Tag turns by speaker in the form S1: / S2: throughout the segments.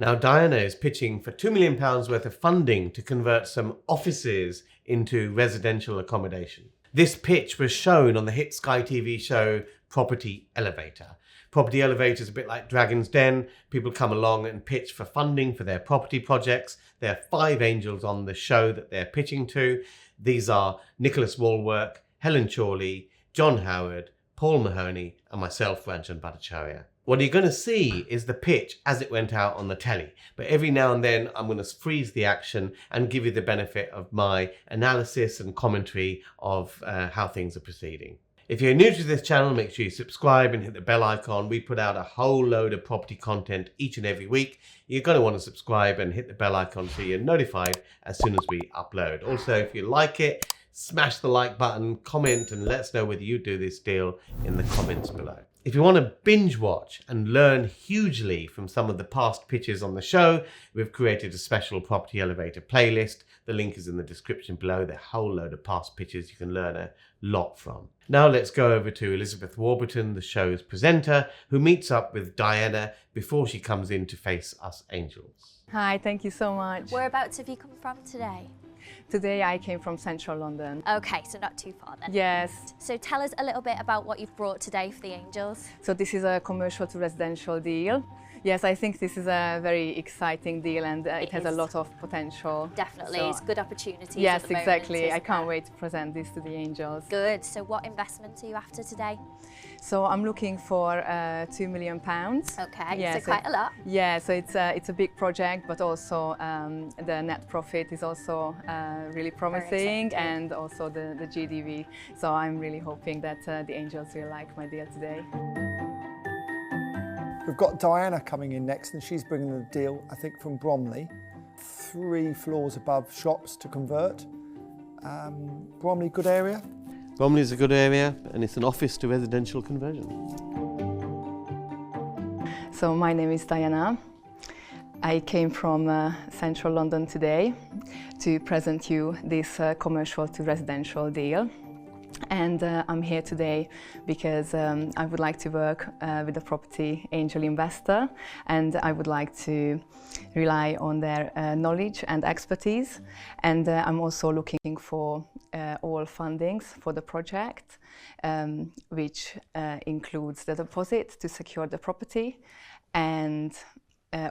S1: Now, Dianna is pitching for £2 million worth of funding to convert some offices into residential accommodation. This pitch was shown on the hit Sky TV show Property Elevator. Property Elevator is a bit like Dragon's Den. People come along and pitch for funding for their property projects. There are 5 angels on the show that they're pitching to. These are Nicholas Wallwork, Helen Chorley, John Howard, Paul Mahoney, and myself, Ranjan Bhattacharya. What you're going to see is the pitch as it went out on the telly. But every now and then, I'm going to freeze the action and give you the benefit of my analysis and commentary of how things are proceeding. If you're new to this channel, make sure you subscribe and hit the bell icon. We put out a whole load of property content each and every week. You're going to want to subscribe and hit the bell icon so you're notified as soon as we upload. Also, if you like it, smash the like button, comment, and let us know whether you do this deal in the comments below. If you want to binge watch and learn hugely from some of the past pitches on the show, we've created a special Property Elevator playlist. The link is in the description below. There are a whole load of past pitches you can learn a lot from. Now let's go over to Elizabeth Warburton, the show's presenter, who meets up with Dianna before she comes in to face us angels.
S2: Hi, thank you so much.
S3: Whereabouts have you come from today?
S2: Today I came from central London.
S3: Okay, so not too far then.
S2: Yes.
S3: So tell us a little bit about what you've brought today for the Angels.
S2: So this is a commercial to residential deal. Yes, I think this is a very exciting deal and it has a lot of potential.
S3: Definitely,
S2: So,
S3: it's good opportunities.
S2: yes,
S3: at the
S2: exactly.
S3: Moment,
S2: I
S3: isn't
S2: can't
S3: there?
S2: wait to present this to the angels.
S3: Good. So what investment are you after today?
S2: So I'm looking for £2 million.
S3: Okay,
S2: Yeah,
S3: so quite a lot.
S2: Yeah, so it's a big project, but also the net profit is also really promising,
S3: exciting.
S2: and also the GDV. So I'm really hoping that the angels will like my deal today.
S4: We've got Dianna coming in next, and she's bringing the deal, I think, from Bromley. 3 floors above shops to convert. Bromley, good area?
S1: Bromley is a good area and it's an office to residential conversion.
S2: So my name is Dianna. I came from central London today to present you this commercial to residential deal. And I'm here today because I would like to work with a property angel investor, and I would like to rely on their knowledge and expertise. And I'm also looking for all fundings for the project, which includes the deposit to secure the property and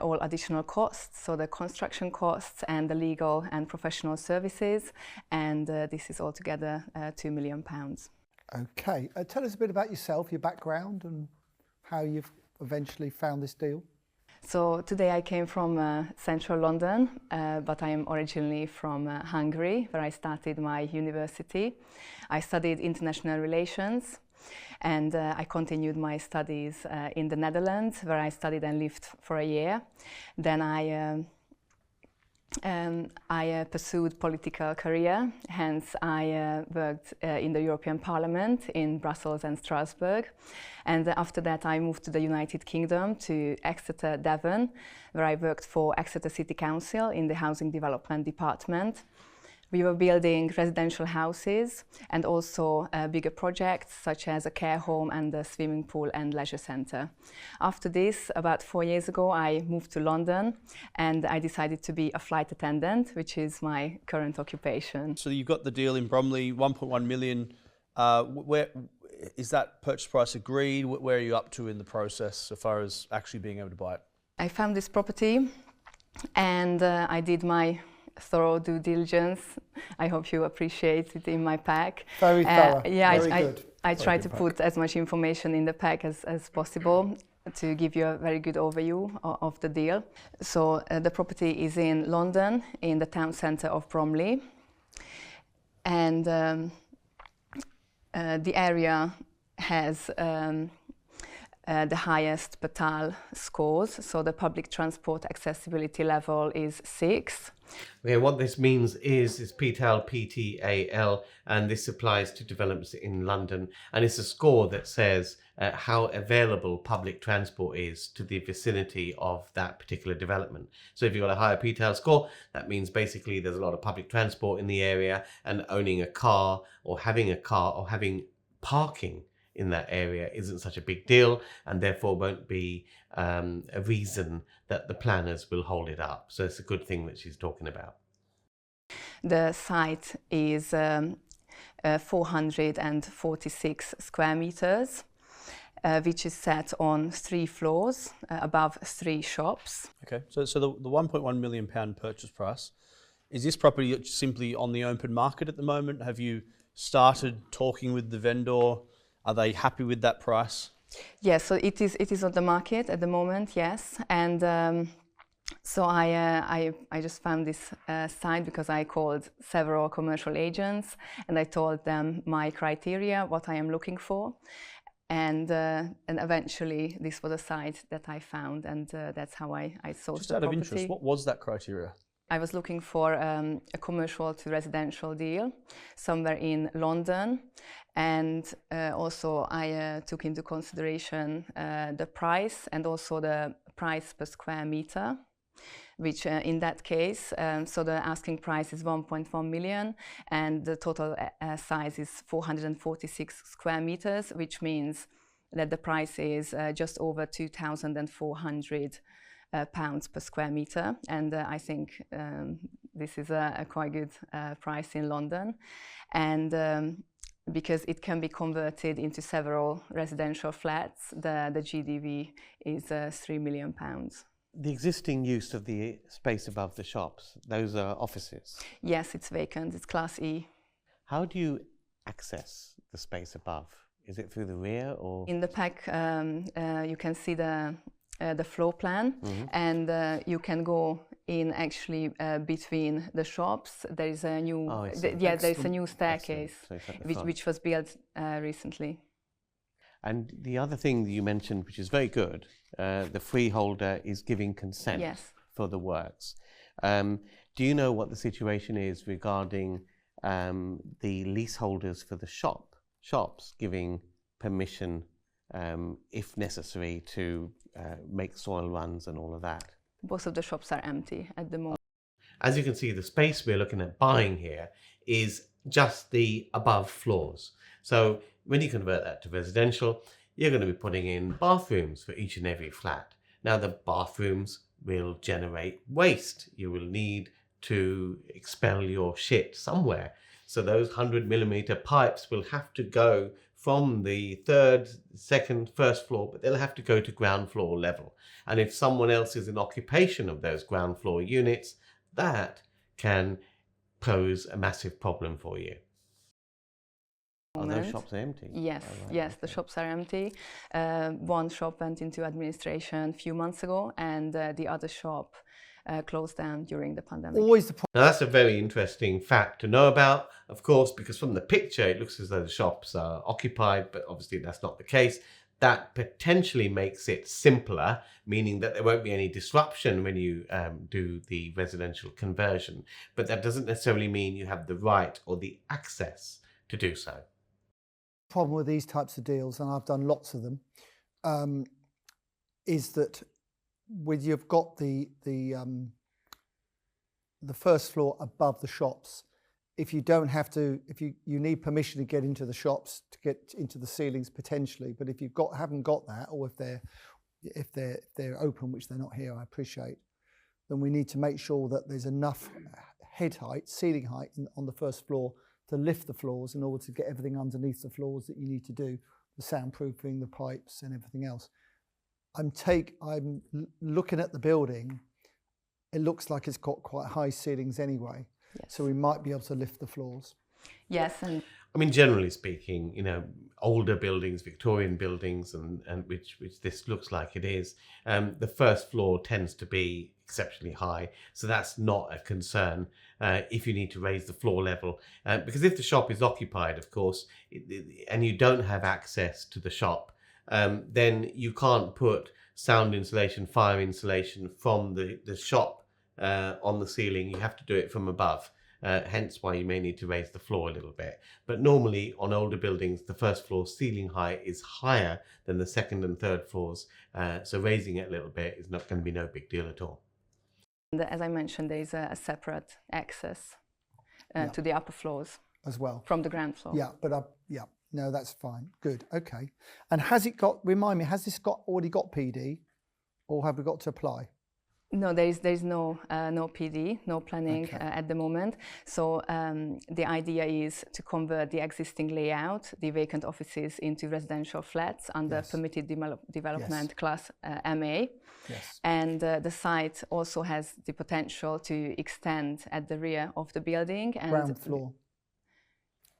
S2: all additional costs, so the construction costs and the legal and professional services, and this is altogether £2 million.
S4: Okay, tell us a bit about yourself, your background, and how you've eventually found this deal.
S2: So today I came from central London, but I am originally from Hungary, where I started my university. I studied international relations, and I continued my studies in the Netherlands, where I studied and lived for a year. Then I pursued political career, hence I worked in the European Parliament in Brussels and Strasbourg. And after that I moved to the United Kingdom, to Exeter, Devon, where I worked for Exeter City Council in the Housing Development Department. We were building residential houses and also bigger projects such as a care home and a swimming pool and leisure centre. After this, about 4 years ago, I moved to London and I decided to be a flight attendant, which is my current occupation.
S5: So you've got the deal in Bromley, 1.1 million. Where is that purchase price agreed? Where are you up to in the process so far as actually being able to buy it?
S2: I found this property and I did my thorough due diligence. I hope you appreciate it in my pack.
S4: Very thorough,
S2: yeah,
S4: very good.
S2: I
S4: Very
S2: try
S4: good
S2: to
S4: pack.
S2: put as much information in the pack as possible to give you a very good overview of the deal. So the property is in London, in the town centre of Bromley. And the area has the highest Patal scores, so the public transport accessibility level is 6.
S1: Okay, what this means is PTAL, PTAL, and this applies to developments in London, and it's a score that says how available public transport is to the vicinity of that particular development. So if you've got a higher PTAL score, that means basically there's a lot of public transport in the area, and owning a car or having parking in that area isn't such a big deal, and therefore won't be a reason that the planners will hold it up. So it's a good thing that she's talking about.
S2: The site is 446 square meters, which is set on 3 floors above 3 shops.
S5: Okay, so the £1.1 million purchase price, is this property simply on the open market at the moment? Have you started talking with the vendor? Are they happy with that price?
S2: Yes, so it is on the market at the moment, yes. And so I just found this site because I called several commercial agents and I told them my criteria, what I am looking for. And eventually this was a site that I found, and that's how I sourced
S5: Just
S2: the
S5: out of
S2: property.
S5: interest, what was that criteria?
S2: I was looking for a commercial to residential deal somewhere in London, and also I took into consideration the price and also the price per square meter, which in that case, so the asking price is 1.1 million and the total size is 446 square meters, which means that the price is just over 2,400 pounds per square meter, and I think this is a quite good price in London, and because it can be converted into several residential flats, the GDV is £3 million.
S1: The existing use of the space above the shops, those are offices?
S2: Yes, it's vacant, it's Class E.
S1: How do you access the space above? Is it through the rear or?
S2: In the pack you can see the floor plan, and you can go in actually between the shops. There is a new, there is a new staircase which was built recently.
S1: And the other thing that you mentioned, which is very good, the freeholder is giving consent for the works. Do you know what the situation is regarding the leaseholders for the shops giving permission, if necessary, to make soil runs and all of that?
S2: Both of the shops are empty at the moment.
S1: As you can see, the space we're looking at buying here is just the above floors. So when you convert that to residential, you're going to be putting in bathrooms for each and every flat. Now the bathrooms will generate waste. You will need to expel your shit somewhere. So those 100mm pipes will have to go from the third, second, first floor, but they'll have to go to ground floor level. And if someone else is in occupation of those ground floor units, that can pose a massive problem for you. Are those shops empty?
S2: Yes, yes, the shops are empty. One shop went into administration a few months ago, and the other shop closed down during the pandemic.
S1: Now that's a very interesting fact to know about, of course, because from the picture it looks as though the shops are occupied, but obviously that's not the case. That potentially makes it simpler, meaning that there won't be any disruption when you do the residential conversion. But that doesn't necessarily mean you have the right or the access to do so.
S4: Problem with these types of deals, and I've done lots of them, is that when you've got the first floor above the shops, if you don't have to, if you need permission to get into the shops, to get into the ceilings potentially, but if you've haven't got that, or if they're open, which they're not here, I appreciate, then we need to make sure that there's enough head height, ceiling height on the first floor to lift the floors in order to get everything underneath the floors that you need to do, the soundproofing, the pipes and everything else. I'm looking at the building, it looks like it's got quite high ceilings anyway, so we might be able to lift the floors.
S2: Yes, and
S1: I mean, generally speaking, you know, older buildings, Victorian buildings, and which this looks like it is, the first floor tends to be exceptionally high, so that's not a concern if you need to raise the floor level, because if the shop is occupied, of course, and you don't have access to the shop, then you can't put sound insulation, fire insulation from the shop on the ceiling. You have to do it from above. Hence why you may need to raise the floor a little bit. But normally on older buildings, the first floor ceiling height is higher than the second and third floors. So raising it a little bit is not going to be no big deal at all.
S2: as I mentioned, there is a separate access to the upper floors
S4: as well
S2: from the ground floor.
S4: Yeah, but No, that's fine. Good. Okay. And has it got? Remind me. Has this already got PD, or have we got to apply?
S2: No, there is no PD, no planning at the moment. So the idea is to convert the existing layout, the vacant offices, into residential flats under permitted development class MA.
S4: Yes.
S2: And the site also has the potential to extend at the rear of the building. And
S4: Ground floor.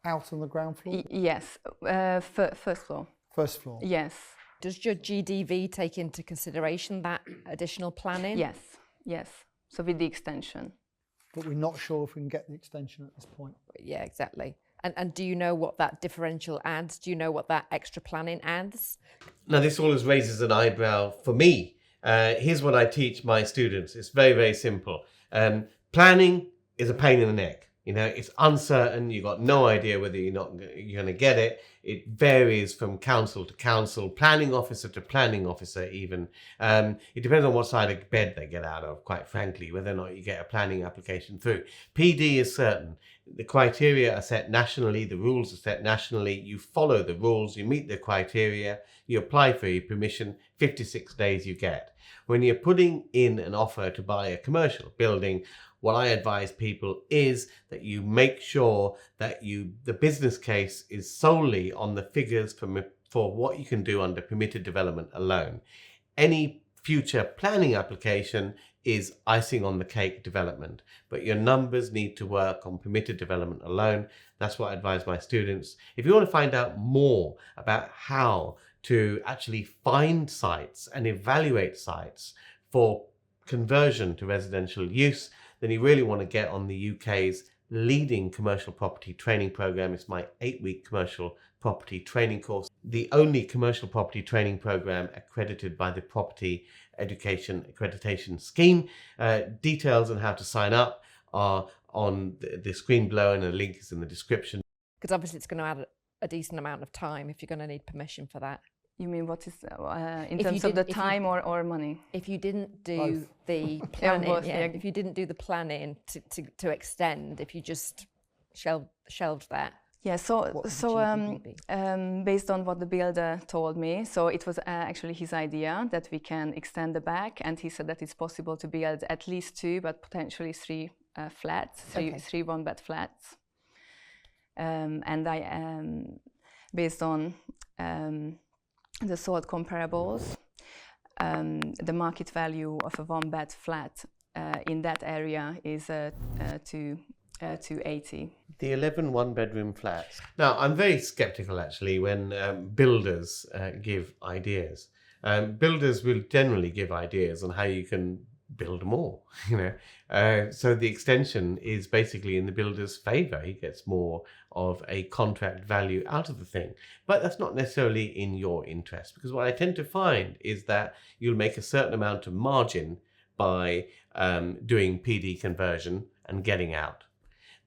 S4: Out on the ground floor.
S2: Yes, first floor.
S4: First floor.
S2: Yes.
S6: Does your GDV take into consideration that additional planning?
S2: Yes, yes. So with the extension.
S4: But we're not sure if we can get the extension at this point.
S6: Yeah, exactly. And do you know what that differential adds? Do you know what that extra planning adds?
S1: Now, this always raises an eyebrow for me. Here's what I teach my students. It's very, very simple. Planning is a pain in the neck. You know, it's uncertain. You've got no idea whether you're going to get it. It varies from council to council, planning officer to planning officer even. It depends on what side of bed they get out of, quite frankly, whether or not you get a planning application through. PD is certain. The criteria are set nationally. The rules are set nationally. You follow the rules. You meet the criteria. You apply for your permission. 56 days you get. When you're putting in an offer to buy a commercial building, what I advise people is that you make sure that the business case is solely on the figures for what you can do under permitted development alone. Any future planning application is icing on the cake development, but your numbers need to work on permitted development alone. That's what I advise my students. If you want to find out more about how to actually find sites and evaluate sites for conversion to residential use, then you really want to get on the UK's leading commercial property training program. It's my 8-week commercial property training course, the only commercial property training program accredited by the Property Education Accreditation Scheme. Details on how to sign up are on the screen below, and a link is in the description.
S6: Because obviously it's going to add a decent amount of time if you're going to need permission for that.
S2: You mean what is in terms of the time or money?
S6: If you didn't do
S4: Both.
S6: the planning,
S2: both, yeah.
S6: if you didn't do the planning to extend, if you just shelved that.
S2: Yeah, so
S6: What would the GDV be?
S2: Based on what the builder told me, so it was actually his idea that we can extend the back, and he said that it's possible to build at least 2, but potentially 3 flats, three one-bed flats. And I, based on the sold comparables, the market value of a one-bed flat in that area is 280.
S1: The 11 one-bedroom flats. Now, I'm very skeptical actually when builders give ideas. Builders will generally give ideas on how you can build more, you know. So the extension is basically in the builder's favour. He gets more of a contract value out of the thing. But that's not necessarily in your interest, because what I tend to find is that you'll make a certain amount of margin by doing PD conversion and getting out.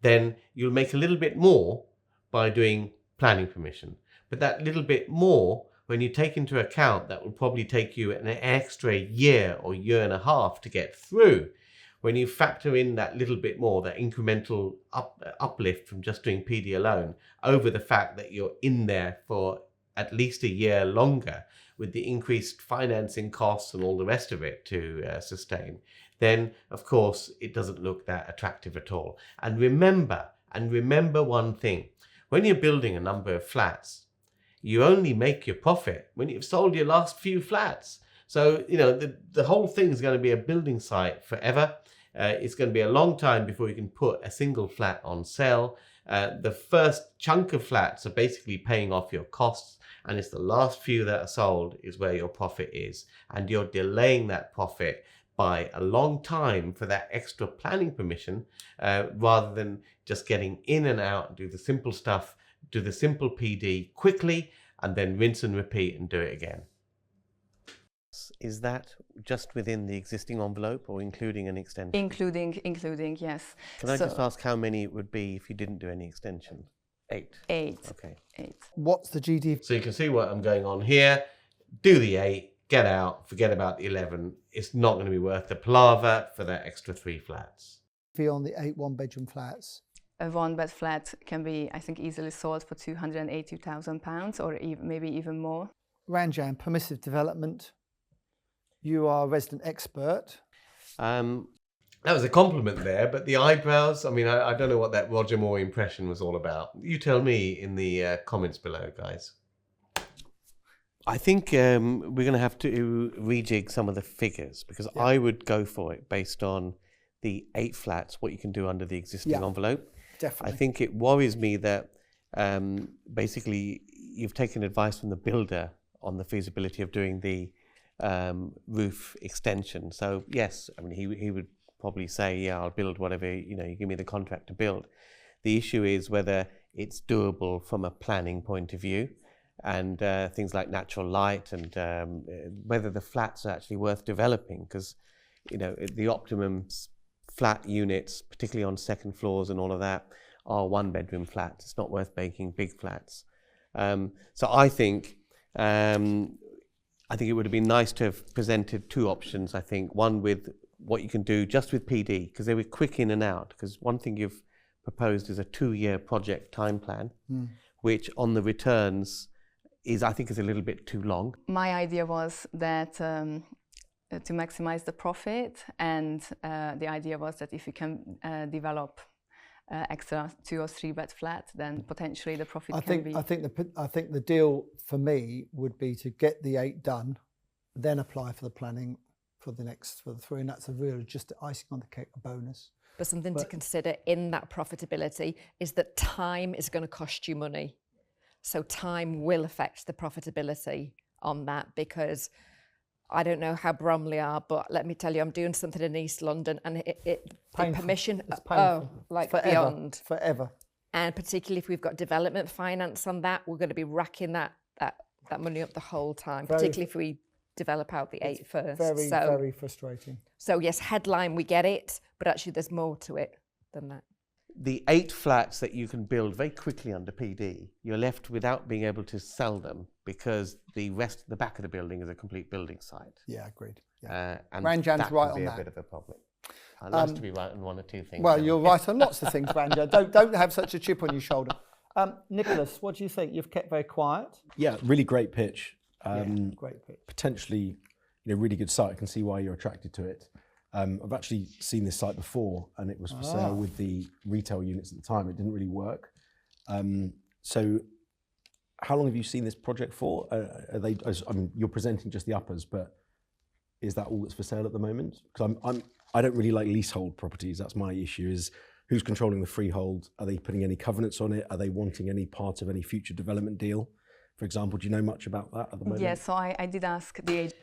S1: Then you'll make a little bit more by doing planning permission. But that little bit more, when you take into account that will probably take you an extra year or year and a half to get through, when you factor in that little bit more, that incremental uplift from just doing PD alone, over the fact that you're in there for at least a year longer with the increased financing costs and all the rest of it to sustain, then of course it doesn't look that attractive at all. And remember one thing: when you're building a number of flats, you only make your profit when you've sold your last few flats. So, you know, the whole thing is going to be a building site forever. It's going to be a long time before you can put a single flat on sale. The first chunk of flats are basically paying off your costs, and it's the last few that are sold is where your profit is. And you're delaying that profit by a long time for that extra planning permission, rather than just getting in and out and do the simple stuff, do the simple PD quickly, and then rinse and repeat and do it again. Is that just within the existing envelope or including an extension?
S2: Including, yes.
S1: Can I just ask how many it would be if you didn't do any extension? 8?
S2: 8.
S1: Okay.
S2: 8.
S4: What's the GDV?
S1: So you can see what I'm going on here. Do the 8, get out, forget about the 11. It's not going to be worth the palaver for that extra 3 flats.
S4: On the 8 one-bedroom flats?
S2: a one-bed flat can be, I think, easily sold for £280,000 or maybe even more.
S4: Ranjan, permissive development. You are a resident expert.
S1: That was a compliment there, but the eyebrows, I mean, I don't know what that Roger Moore impression was all about. You tell me in the comments below, guys. I think we're going to have to rejig some of the figures because I would go for it based on the 8 flats, what you can do under the existing envelope.
S4: Definitely.
S1: I think it worries me that basically you've taken advice from the builder on the feasibility of doing the roof extension. So yes, I mean, he would probably say, yeah, I'll build whatever, you give me the contract to build. The issue is whether it's doable from a planning point of view and things like natural light and whether the flats are actually worth developing because, the optimum flat units, particularly on second floors and all of that, are 1-bedroom flats. It's not worth making big flats. So I think it would have been nice to have presented 2 options, I think. One with what you can do just with PD, because they were quick in and out. Because one thing you've proposed is a 2-year project time plan, which on the returns I think is a little bit too long.
S2: My idea was that to maximize the profit, and the idea was that if you can develop extra 2 or 3 bed flat, then potentially the profit can be.
S4: I think the deal for me would be to get the 8 done, then apply for the planning for the 3, and that's a real just icing on the cake, a bonus.
S6: But something to consider in that profitability is that time is going to cost you money. So time will affect the profitability on that because I don't know how Bromley are, but let me tell you, I'm doing something in East London and the permission,
S4: it's painful.
S6: Forever, beyond.
S4: Forever.
S6: And particularly if we've got development finance on that, we're going to be racking that money up the whole time, particularly if we develop out the 8 first.
S4: Very frustrating.
S6: So yes, headline, we get it, but actually there's more to it than that.
S1: The 8 flats that you can build very quickly under PD, you're left without being able to sell them because the back of the building is a complete building site.
S4: Yeah, agreed. Yeah.
S1: And
S4: Ranjan's
S1: that
S4: right
S1: could be
S4: on
S1: a
S4: that.
S1: bit of a problem. I'd like to be right on 1 or 2 things.
S4: Well, you're right on lots of things, Ranjan. Don't have such a chip on your shoulder. Nicholas, what do you think? You've kept very quiet.
S7: Yeah, really great pitch.
S4: Great pitch.
S7: Potentially, really good site. I can see why you're attracted to it. I've actually seen this site before, and it was for sale with the retail units at the time. It didn't really work. So, how long have you seen this project for? You're presenting just the uppers, but is that all that's for sale at the moment? Because I don't really like leasehold properties. That's my issue. Is who's controlling the freehold? Are they putting any covenants on it? Are they wanting any part of any future development deal? For example, do you know much about that at the moment?
S2: Yeah, so I did ask the agent.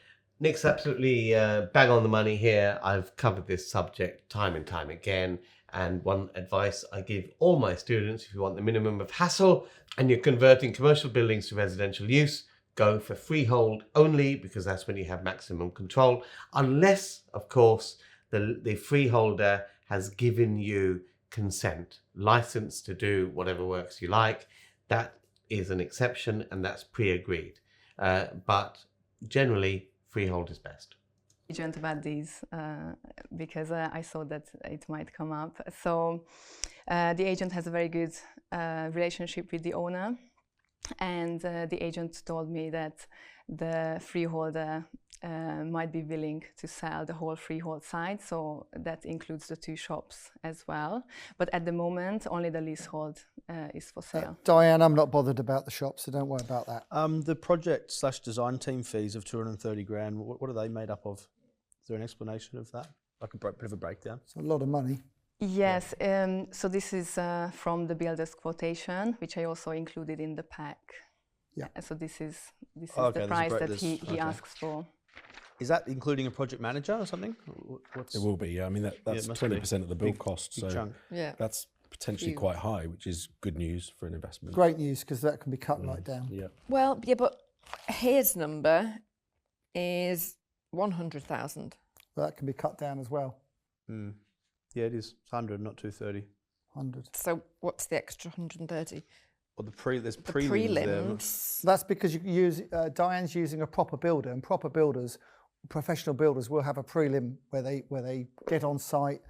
S1: Nick's absolutely bang on the money here. I've covered this subject time and time again. And one advice I give all my students, if you want the minimum of hassle and you're converting commercial buildings to residential use, go for freehold only because that's when you have maximum control. Unless, of course, the freeholder has given you consent, license to do whatever works you like. That is an exception and that's pre-agreed. But generally, freehold is best.
S2: Agent about these because I saw that it might come up. So the agent has a very good relationship with the owner, and the agent told me that the freeholder might be willing to sell the whole freehold site, so that includes the 2 shops as well. But at the moment, only the leasehold is for sale.
S4: Diane, I'm not bothered about the shops, so don't worry about that.
S5: The project/design team fees of 230 grand, what are they made up of? Is there an explanation of that? Like a bit of a breakdown?
S4: It's a lot of money.
S2: Yes, so this is from the builder's quotation, which I also included in the pack.
S4: Yeah.
S2: So this is
S5: Okay,
S2: the price that he asks for.
S5: Is that including a project manager or something?
S7: It will be. Yeah. I mean, that's
S5: it must
S7: 20% of the build
S5: Big-
S7: cost.
S5: big
S7: So
S5: chunk.
S6: Yeah.
S7: that's potentially quite high, which is good news for an investment.
S4: Great news, because that can be cut right down.
S7: Yeah.
S6: Well, yeah, but his number is 100,000.
S4: But that can be cut down as well.
S5: Yeah, it is. It's 100, not 230.
S4: 100.
S6: So what's the extra 130?
S5: Well, there's
S6: The
S5: prelims there.
S6: prelims.
S4: That's because you use Diane's using a proper builder, and proper builders, professional builders, will have a prelim where they get on site,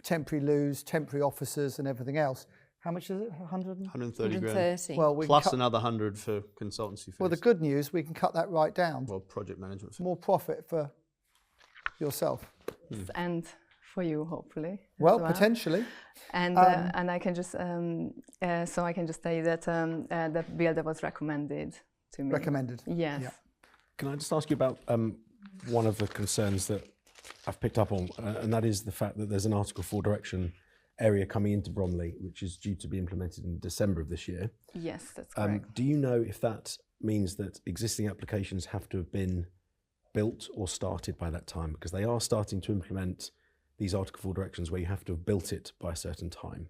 S4: temporary loos, temporary officers, and everything else. How much is it?
S5: 130 grand.
S6: 130.
S4: Well, we
S5: Plus
S4: can cut,
S5: another 100 for consultancy fees.
S4: well, the good news, we can cut that right down.
S5: Well, project management fees.
S4: More profit for yourself.
S2: And for you, hopefully.
S4: Well,
S2: as
S4: potentially.
S2: And I can just so I can just say that the builder was recommended to me.
S4: Recommended.
S2: Yes.
S4: Yeah.
S7: Can I just ask you about one of the concerns that I've picked up on, and that is the fact that there's an Article 4 direction area coming into Bromley, which is due to be implemented in December of this year.
S2: Yes, that's correct.
S7: Do you know if that means that existing applications have to have been built or started by that time? Because they are starting to implement these Article 4 directions where you have to have built it by a certain time.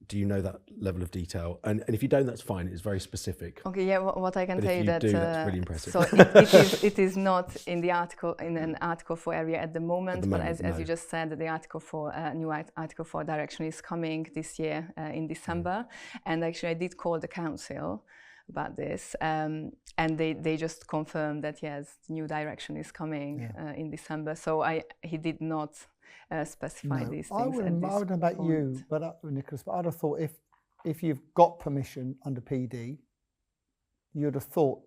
S7: Do you know that level of detail? And if you don't, that's fine. It's very specific.
S2: Okay, yeah. What I can
S7: But
S2: tell
S7: if
S2: you
S7: you
S2: that
S7: do, that's really impressive.
S2: so it is not in the article in an Article 4 area at the moment. But as
S7: no.
S2: you just said, the Article 4 new Article 4 direction is coming this year in December. And actually, I did call the council about this, and they just confirmed that yes, the new direction is coming in December. So he did not specify these things.
S4: I wouldn't know about
S2: point.
S4: you, but Nicholas, but I'd have thought if you've got permission under PD, you'd have thought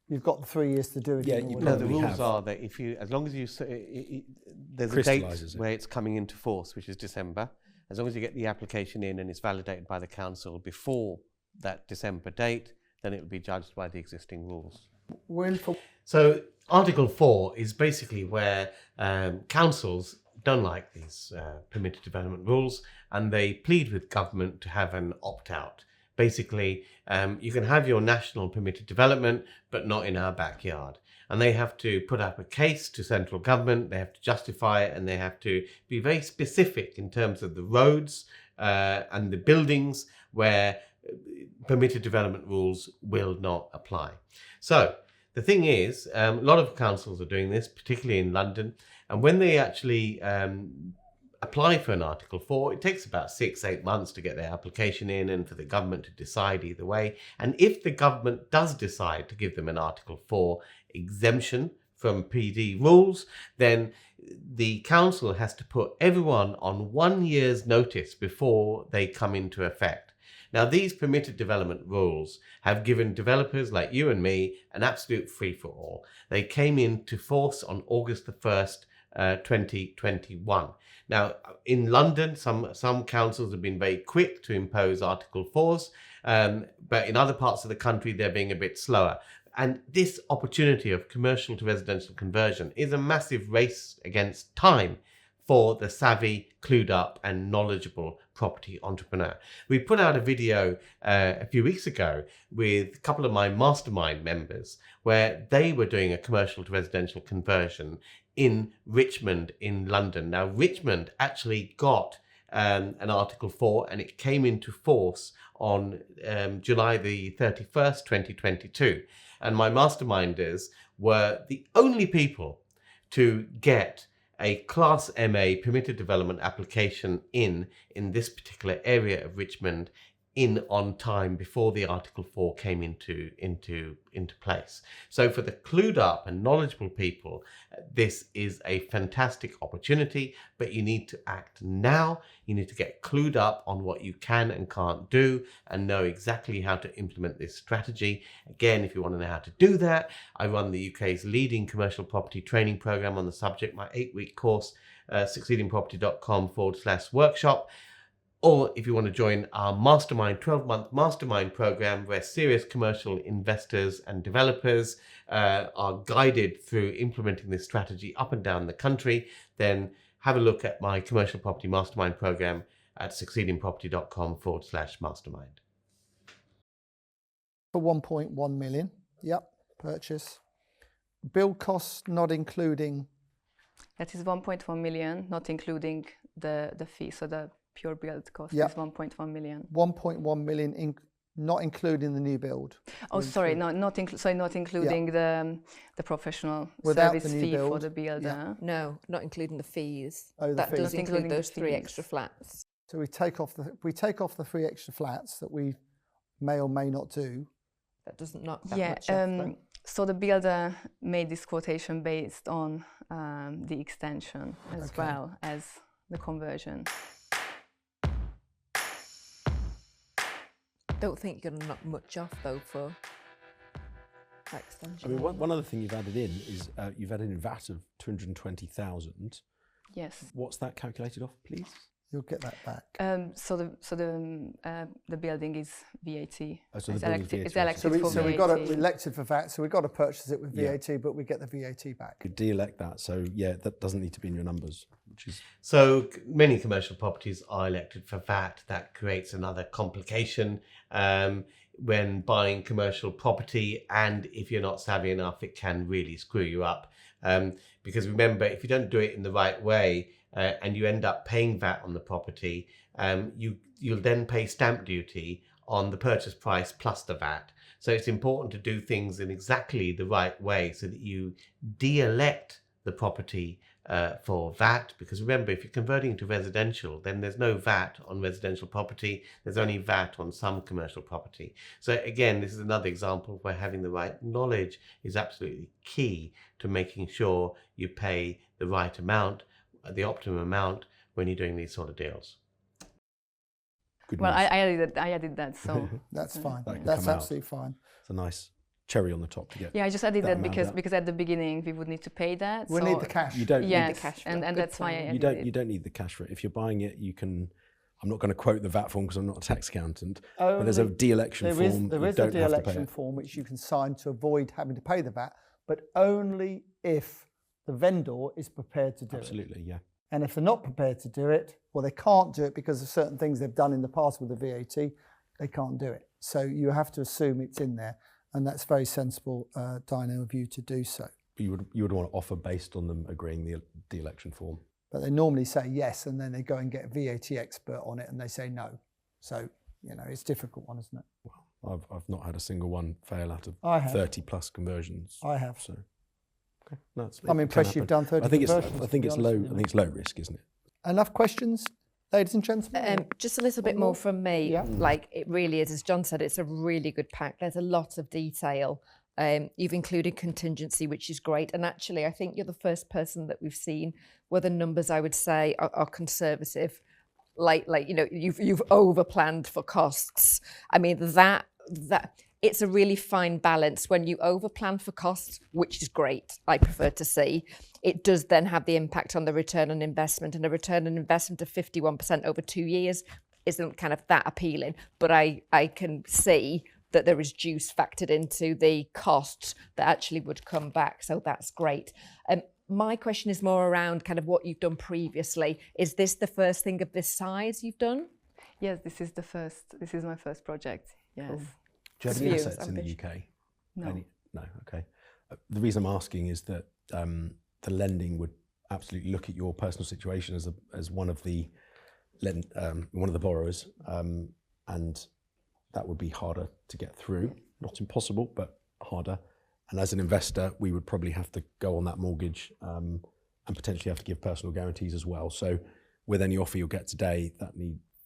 S4: you've got the 3 years to do it.
S7: Yeah,
S4: in
S7: you
S4: order.
S1: No, the
S7: probably
S1: rules
S7: have.
S1: are that if you, as long as you, there's a date
S7: Crystallises it.
S1: where it's coming into force, which is December. As long as you get the application in and it's validated by the council before that December date, then it will be judged by the existing rules. So Article 4 is basically where councils don't like these permitted development rules, and they plead with government to have an opt-out. Basically, you can have your national permitted development, but not in our backyard. And they have to put up a case to central government, they have to justify it, and they have to be very specific in terms of the roads and the buildings where permitted development rules will not apply. So the thing is, a lot of councils are doing this, particularly in London, and when they actually apply for an Article 4, it takes about 6-8 months to get their application in and for the government to decide either way. And if the government does decide to give them an Article 4 exemption from PD rules, then the council has to put everyone on 1 year's notice before they come into effect. Now, these permitted development rules have given developers like you and me an absolute free-for-all. They came into force on August the 1st, 2021. Now, in London, some councils have been very quick to impose Article 4s, but in other parts of the country, they're being a bit slower. And this opportunity of commercial to residential conversion is a massive race against time for the savvy, clued up and knowledgeable property entrepreneur. We put out a video a few weeks ago with a couple of my Mastermind members where they were doing a commercial to residential conversion in Richmond in London. Now, Richmond actually got an Article 4 and it came into force on July the 31st, 2022. And my Masterminders were the only people to get a Class MA permitted development application in this particular area of Richmond on time before the Article 4 came into place. So for the clued up and knowledgeable people, this is a fantastic opportunity, but you need to act now. You need to get clued up on what you can and can't do and know exactly how to implement this strategy. Again, if you want to know how to do that, I run the UK's leading commercial property training program on the subject, my 8-week course, succeedingproperty.com/workshop. Or if you want to join our Mastermind 12-month Mastermind program, where serious commercial investors and developers are guided through implementing this strategy up and down the country, then have a look at my commercial property Mastermind program at succeedingproperty.com/mastermind.
S4: For 1.1 million, yep, purchase. Build costs not including.
S2: That is 1.1 million, not including the fee. So the pure build cost
S4: Yep.
S2: is 1.1 million.
S4: 1.1 million, not including the new build.
S2: Oh, sorry, not including the professional
S4: Without
S2: service
S4: the new
S2: fee for
S4: build,
S2: the builder.
S4: yeah.
S6: No, not including the fees.
S4: Oh, the
S6: That
S4: fees.
S6: does
S2: Not
S6: include
S2: including the
S6: those 3
S2: fees.
S6: extra flats.
S4: So we take off the 3 extra flats that we may or may not do.
S6: That doesn't knock that
S2: Yeah.
S6: much off. though.
S2: So the builder made this quotation based on the extension as well as the conversion.
S6: Don't think you're going to knock much off though for that
S7: I
S6: extension.
S7: mean, one other thing you've added in is you've added in VAT of 220,000.
S2: Yes.
S7: What's that calculated off, please?
S4: You'll get that back.
S2: So the building is VAT.
S7: Oh, so the
S2: it's
S7: building's VAT.
S2: it's elected
S4: So we,
S2: for
S4: so
S2: VAT.
S4: we got it elected for VAT, so we've got to purchase it with
S7: Yeah.
S4: VAT, but we get the VAT back.
S7: You de-elect that, so yeah, that doesn't need to be in your numbers, which is
S1: So many commercial properties are elected for VAT. That creates another complication when buying commercial property, and if you're not savvy enough, it can really screw you up. Because remember, if you don't do it in the right way and you end up paying VAT on the property, you'll then pay stamp duty on the purchase price plus the VAT. So it's important to do things in exactly the right way so that you de-elect the property for VAT, because remember, if you're converting to residential, then there's no VAT on residential property. There's only VAT on some commercial property. So again, this is another example where having the right knowledge is absolutely key to making sure you pay the right amount, the optimum amount, when you're doing these sort of deals.
S7: good
S2: Well,
S7: news.
S2: I added that, so
S4: That's fine.
S7: That can
S4: That's
S7: come out.
S4: absolutely fine.
S7: It's a nice cherry on the top to get.
S2: yeah, I just added
S7: that
S2: that
S7: amount
S2: because
S7: out.
S2: at the beginning we would need to pay that.
S4: We
S2: so
S4: need the cash.
S7: You don't need
S2: Yes,
S6: the cash for
S2: and
S6: that.
S2: and
S6: Good
S2: that's why I
S6: point.
S2: added
S7: you don't need the cash for it. If you're buying it, you can. I'm not going to quote the VAT form because I'm not a tax accountant. But there's a de-election
S4: There
S7: form.
S4: is
S7: you
S4: a
S7: don't have to pay
S4: de-election
S7: it.
S4: form which you can sign to avoid having to pay the VAT, but only if the vendor is prepared to do it.
S7: Absolutely, yeah.
S4: And if they're not prepared to do it, well, they can't do it because of certain things they've done in the past with the VAT, they can't do it. So you have to assume it's in there, and that's very sensible, Dianna, of you to do so.
S7: You would want to offer based on them agreeing the de-election form.
S4: But they normally say yes, and then they go and get a VAT expert on it, and they say no. So, you know, it's a difficult one, isn't it?
S7: I've not had a single one fail out of
S4: I have.
S7: 30 plus conversions.
S4: I have.
S7: So, okay, no, it's,
S4: I'm
S7: it
S4: impressed
S7: can
S4: you've
S7: happen.
S4: done 30
S7: I think
S4: conversions.
S7: I think
S4: to
S7: it's
S4: be
S7: low.
S4: honest
S7: I
S4: with you.
S7: think it's low risk, isn't it?
S4: Enough questions, ladies and gentlemen?
S6: Just a little bit more from me.
S4: Yeah.
S6: Like it really is, as John said, it's a really good pack. There's a lot of detail. You've included contingency, which is great. And actually, I think you're the first person that we've seen where the numbers, I would say, are conservative. Like you know, you've overplanned for costs. I mean, that it's a really fine balance when you overplan for costs, which is great. I prefer to see. It does then have the impact on the return on investment, and a return on investment of 51% over 2 years isn't kind of that appealing. But I can see that there is juice factored into the costs that actually would come back. So that's great. My question is more around kind of what you've done previously. Is this the first thing of this size you've done?
S2: Yes, this is my first project. Yes.
S7: Do you have any
S6: Views,
S7: assets in the
S6: ambition.
S7: UK?
S2: No.
S7: No. Okay. The reason I'm asking is that the lending would absolutely look at your personal situation as one of the borrowers, and that would be harder to get through. Not impossible, but harder. And as an investor, we would probably have to go on that mortgage and potentially have to give personal guarantees as well. So with any offer you'll get today,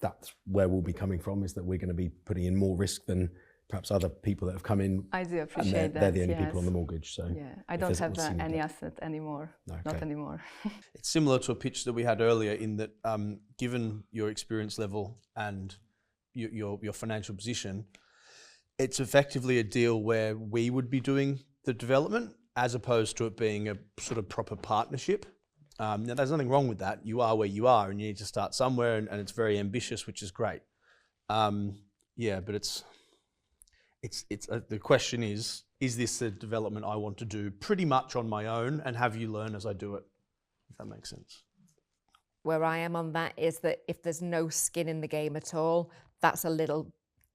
S7: that's where we'll be coming from, is that we're going to be putting in more risk than perhaps other people that have come in.
S2: I do
S7: And
S2: appreciate
S7: they're
S2: that.
S7: the only
S2: yes.
S7: people on the mortgage. So
S2: Yeah, I
S7: if
S2: don't
S7: there's
S2: have
S7: a single
S2: any
S7: debt-
S2: asset anymore.
S7: Okay.
S2: Not anymore.
S5: It's similar to a pitch that we had earlier in that, given your experience level and your financial position, it's effectively a deal where we would be doing the development as opposed to it being a sort of proper partnership. Now, there's nothing wrong with that. You are where you are, and you need to start somewhere, and it's very ambitious, which is great. Yeah, but it's the question is this a development I want to do pretty much on my own, and have you learn as I do it, if that makes sense.
S6: Where I am on that is that if there's no skin in the game at all, that's a little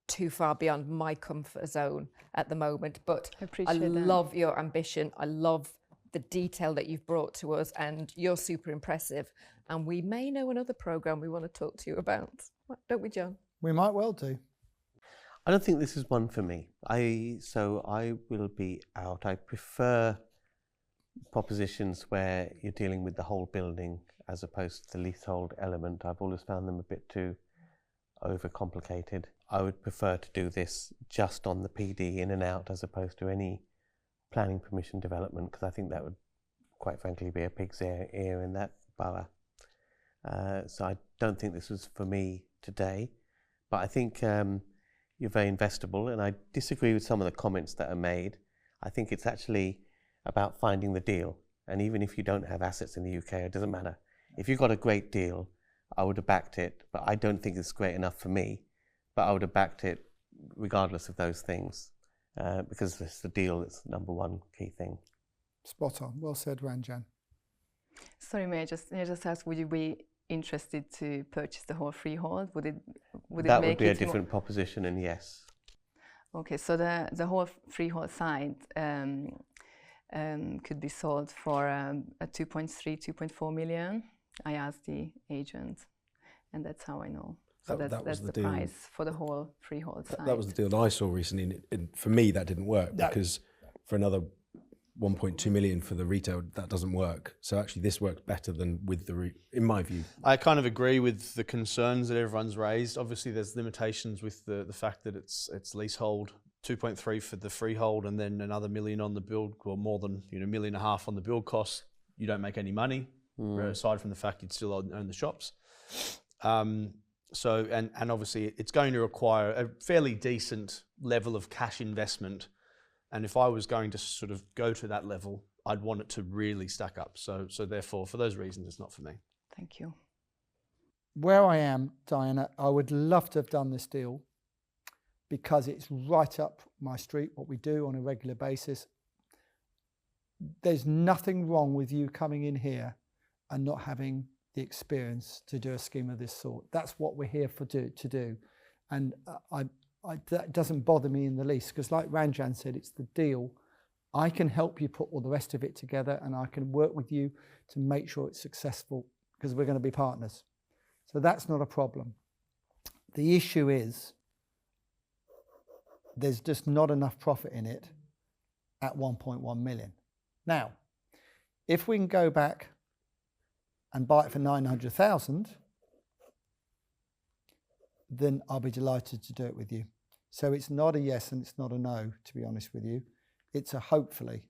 S6: too far beyond my comfort zone at the moment. But
S2: I appreciate that.
S6: love your ambition. I love the detail that you've brought to us, and you're super impressive. And we may know another program we want to talk to you about, don't we, John?
S4: We might well do.
S1: I don't think this is one for me. So I will be out. I prefer propositions where you're dealing with the whole building as opposed to the leasehold element. I've always found them a bit too overcomplicated. I would prefer to do this just on the PD in and out as opposed to any planning permission development, because I think that would quite frankly, be a pig's ear in that borough. So I don't think this was for me today, but I think you're very investable, and I disagree with some of the comments that are made. I think it's actually about finding the deal, and even if you don't have assets in the UK, it doesn't matter. If you've got a great deal, I would have backed it, but I don't think it's great enough for me, but I would have backed it regardless of those things, because it's the deal that's the number one key thing.
S4: Spot on. Well said, Ranjan.
S2: Sorry, may I just ask, would you be interested to purchase the whole freehold? Would it
S1: That
S2: make
S1: would be a
S2: it
S1: different proposition, and yes.
S2: Okay, so the whole freehold site could be sold for a 2.3, 2.4 million. I asked the agent, and that's how I know. So that's the
S7: deal.
S2: price for the whole freehold site.
S7: That was the deal that I saw recently, and for me that didn't work because for another 1.2 million for the retail, that doesn't work. So actually this works better than with in my view.
S5: I kind of agree with the concerns that everyone's raised. Obviously there's limitations with the fact that it's leasehold, 2.3 for the freehold, and then another million on the build, or more than $1.5 million on the build cost. You don't make any money, aside from the fact you'd still own the shops. So, and obviously it's going to require a fairly decent level of cash investment. And if I was going to sort of go to that level, I'd want it to really stack up. So therefore, for those reasons, it's not for me.
S2: Thank you.
S4: Where I am, Diana, I would love to have done this deal because it's right up my street, what we do on a regular basis. There's nothing wrong with you coming in here and not having the experience to do a scheme of this sort. That's what we're here to do. And that doesn't bother me in the least, because like Ranjan said, it's the deal. I can help you put all the rest of it together, and I can work with you to make sure it's successful, because we're going to be partners. So that's not a problem. The issue is there's just not enough profit in it at 1.1 million. Now, if we can go back and buy it for 900,000, then I'll be delighted to do it with you. So it's not a yes and it's not a no, to be honest with you. It's a hopefully.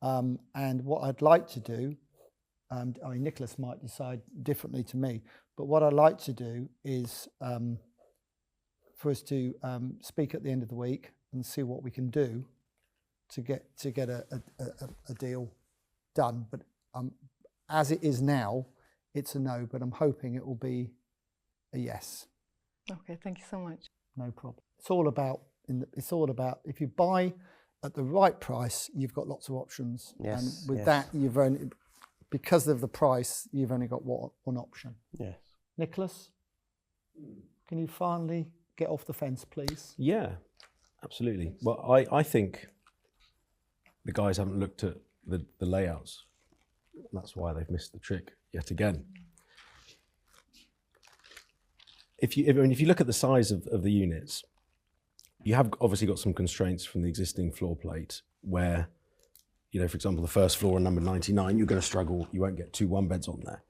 S4: And what I'd like to do, I mean, Nicholas might decide differently to me, but what I'd like to do is for us to speak at the end of the week and see what we can do to get a deal done. But as it is now, it's a no, but I'm hoping it will be a yes.
S2: Okay, thank you so much.
S4: No problem. It's all about if you buy at the right price, you've got lots of options.
S1: Yes,
S4: and with
S1: yes.
S4: that, you've only, because of the price, you've only got one option.
S1: Yes.
S4: Nicholas, can you finally get off the fence, please?
S7: Yeah, absolutely. Well, I think the guys haven't looked at the layouts. That's why they've missed the trick yet again. If you look at the size of the units, you have obviously got some constraints from the existing floor plate where, for example, the first floor on number 99, you're going to struggle. You won't get 2 1-beds on there.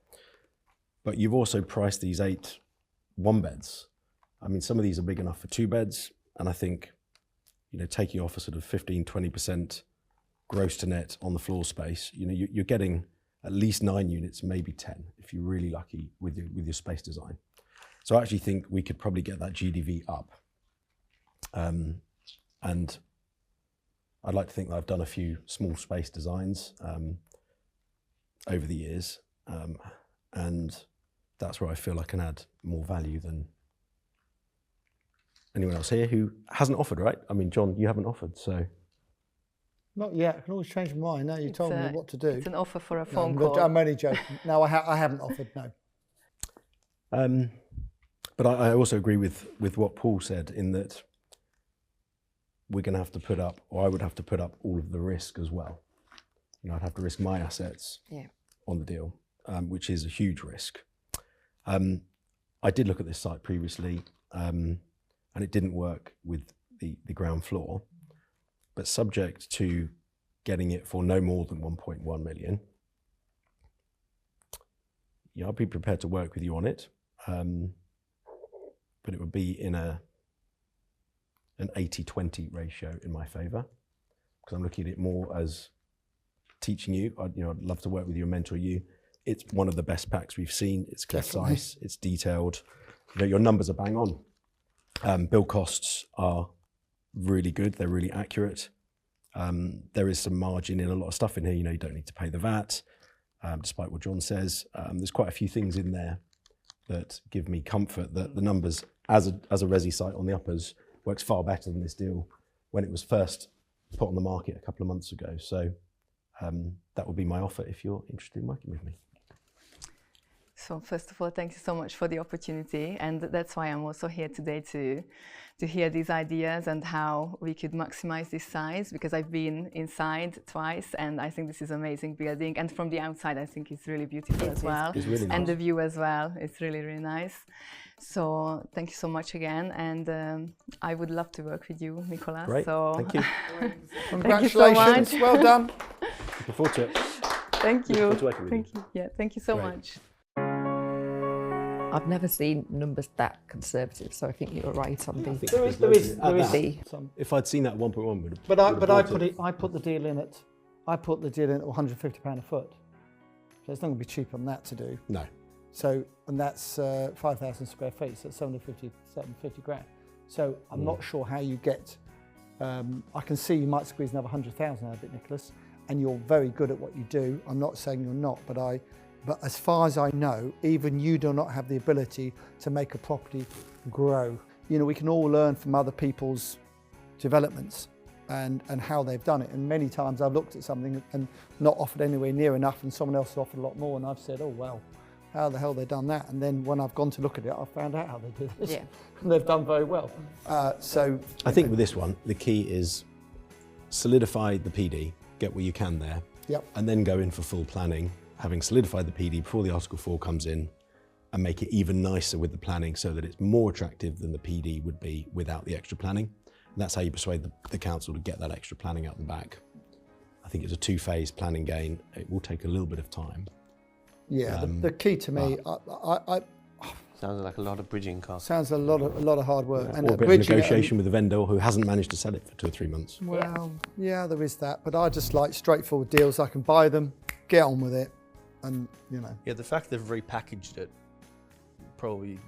S7: But you've also priced these 8 1-beds. I mean, some of these are big enough for 2 beds. And I think, taking off a sort of 15-20% gross to net on the floor space, you're getting at least 9 units, maybe 10, if you're really lucky with your space design. So I actually think we could probably get that GDV up. And I'd like to think that I've done a few small space designs over the years. And that's where I feel I can add more value than anyone else here who hasn't offered, right? I mean, John, you haven't offered, so.
S4: Not yet. I can always change my mind. Now you told me what to do.
S2: It's an offer for a phone call.
S4: I'm only joking. No, I haven't offered, no.
S7: But I also agree with what Paul said in that we're going to have to put up, or I would have to put up all of the risk as well. I'd have to risk my assets on the deal, which is a huge risk. I did look at this site previously, and it didn't work with the ground floor, but subject to getting it for no more than 1.1 million. I'll be prepared to work with you on it. But it would be in an 80-20 ratio in my favour, because I'm looking at it more as teaching you. I'd love to work with you and mentor you. It's one of the best packs we've seen. It's concise, it's detailed. Your numbers are bang on. Build costs are really good. They're really accurate. There is some margin in a lot of stuff in here. You don't need to pay the VAT, despite what John says. There's quite a few things in there that give me comfort that the numbers as a resi site on the uppers works far better than this deal when it was first put on the market a couple of months ago. So that would be my offer if you're interested in working with me.
S2: So first of all, thank you so much for the opportunity, and that's why I'm also here today to hear these ideas and how we could maximize this size, because I've been inside twice and I think this is an amazing building, and from the outside I think it's really beautiful as well.
S7: It's really nice.
S2: And the view as well, it's really, really nice. So thank you so much again, and I would love to work with you, Nicholas.
S7: Great,
S2: so
S7: thank you.
S4: Congratulations,
S2: so
S4: well done.
S7: Looking forward to it.
S2: Thank you.
S7: forward to working with
S2: Thank you. Yeah, thank you so
S7: Great.
S2: much.
S6: I've never seen numbers that conservative, so I think you're right on the.
S4: There is some.
S7: If I'd seen that 1.1, would have.
S4: But I put the deal in at £150 a foot. So it's not going to be cheap on that to do.
S7: No.
S4: So, and that's 5,000 square feet, so it's 750 grand. So I'm not sure how you get, I can see you might squeeze another 100,000 out of it, Nicholas, and you're very good at what you do. I'm not saying you're not, but as far as I know, even you do not have the ability to make a property grow. We can all learn from other people's developments and how they've done it. And many times I've looked at something and not offered anywhere near enough, and someone else offered a lot more, and I've said, oh, well, how the hell they've done that? And then when I've gone to look at it, I've found out how they did this.
S6: Yeah.
S4: And they've done very well. So
S7: I think with this one, the key is solidify the PD, get what you can there, and then go in for full planning, having solidified the PD before the Article 4 comes in, and make it even nicer with the planning so that it's more attractive than the PD would be without the extra planning. And that's how you persuade the council to get that extra planning out the back. I think it's a two-phase planning gain. It will take a little bit of time.
S4: Yeah, the key to me,
S1: Sounds like a lot of bridging costs.
S4: sounds a lot of hard work.
S7: Or a bit of negotiation with the vendor who hasn't managed to sell it for 2 or 3 months.
S4: Well, yeah, there is that. But I just like straightforward deals. I can buy them, get on with it, and
S5: Yeah, the fact they've repackaged it probably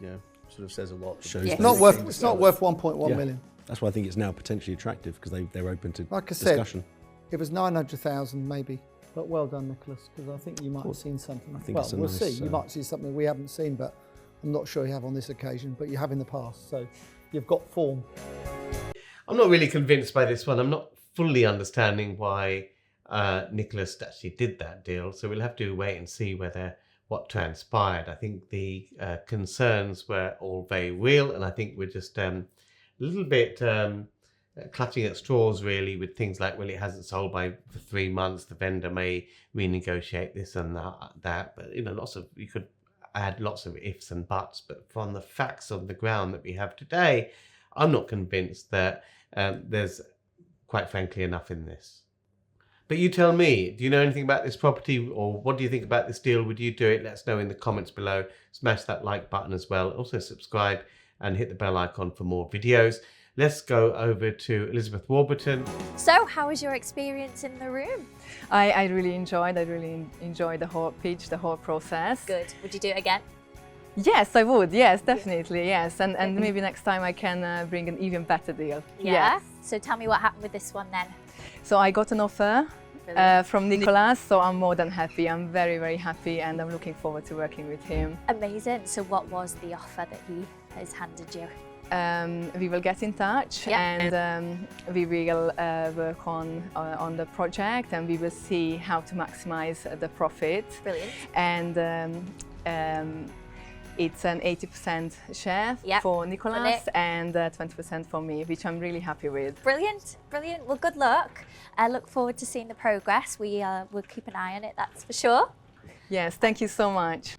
S5: sort of says a lot.
S7: Shows
S6: Yeah.
S7: that
S4: it's not worth 1.1 million.
S7: That's why I think it's now potentially attractive, because they're open to
S4: Like I said,
S7: discussion.
S4: it was 900,000 maybe. But well done, Nicholas, because I think you might have seen something.
S7: I think
S4: well,
S7: it's a
S4: we'll
S7: nice,
S4: see. You might see something we haven't seen, but I'm not sure you have on this occasion, but you have in the past. So you've got form.
S1: I'm not really convinced by this one. I'm not fully understanding why Nicholas actually did that deal. So we'll have to wait and see what transpired. I think the concerns were all very real, and I think we're just a little bit clutching at straws really with things like, well, it hasn't sold for 3 months. The vendor may renegotiate this and that. But you could add lots of ifs and buts. But from the facts on the ground that we have today, I'm not convinced that there's, quite frankly, enough in this. But you tell me, do you know anything about this property, or what do you think about this deal? Would you do it? Let us know in the comments below. Smash that like button as well. Also subscribe and hit the bell icon for more videos. Let's go over to Elizabeth Warburton.
S3: So, how was your experience in the room?
S2: I really enjoyed the whole pitch, the whole process.
S3: Good. Would you do it again?
S2: Yes, I would. Yes, definitely. Yes, and maybe next time I can bring an even better deal.
S3: Yeah.
S2: Yes.
S3: So tell me what happened with this one then.
S2: So I got an offer from Nicholas, so I'm more than happy. I'm very, very happy, and I'm looking forward to working with him.
S3: Amazing. So what was the offer that he has handed you?
S2: We will get in touch, and we will work on the project, and we will see how to maximize the profit.
S3: Brilliant.
S2: And it's an 80% share for Nicholas and 20% for me, which I'm really happy with.
S3: Brilliant, brilliant. Well, good luck. I look forward to seeing the progress. We'll keep an eye on it, that's for sure.
S2: Yes, thank you so much.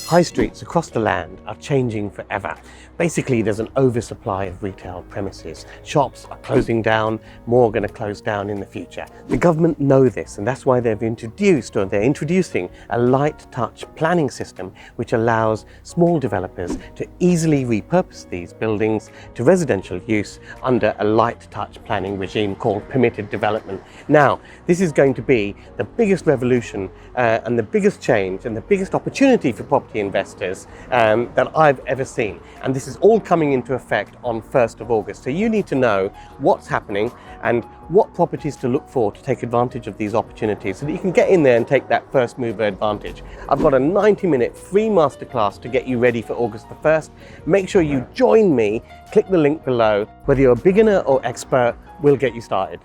S1: High streets across the land are changing forever. Basically, there's an oversupply of retail premises. Shops are closing down, more are going to close down in the future. The government know this, and that's why they're introducing a light touch planning system which allows small developers to easily repurpose these buildings to residential use under a light touch planning regime called permitted development. Now, this is going to be the biggest revolution and the biggest change and the biggest opportunity for property investors that I've ever seen. And this is all coming into effect on 1st of August. So you need to know what's happening and what properties to look for to take advantage of these opportunities so that you can get in there and take that first mover advantage. I've got a 90-minute free masterclass to get you ready for August the 1st. Make sure you join me, click the link below. Whether you're a beginner or expert, we'll get you started.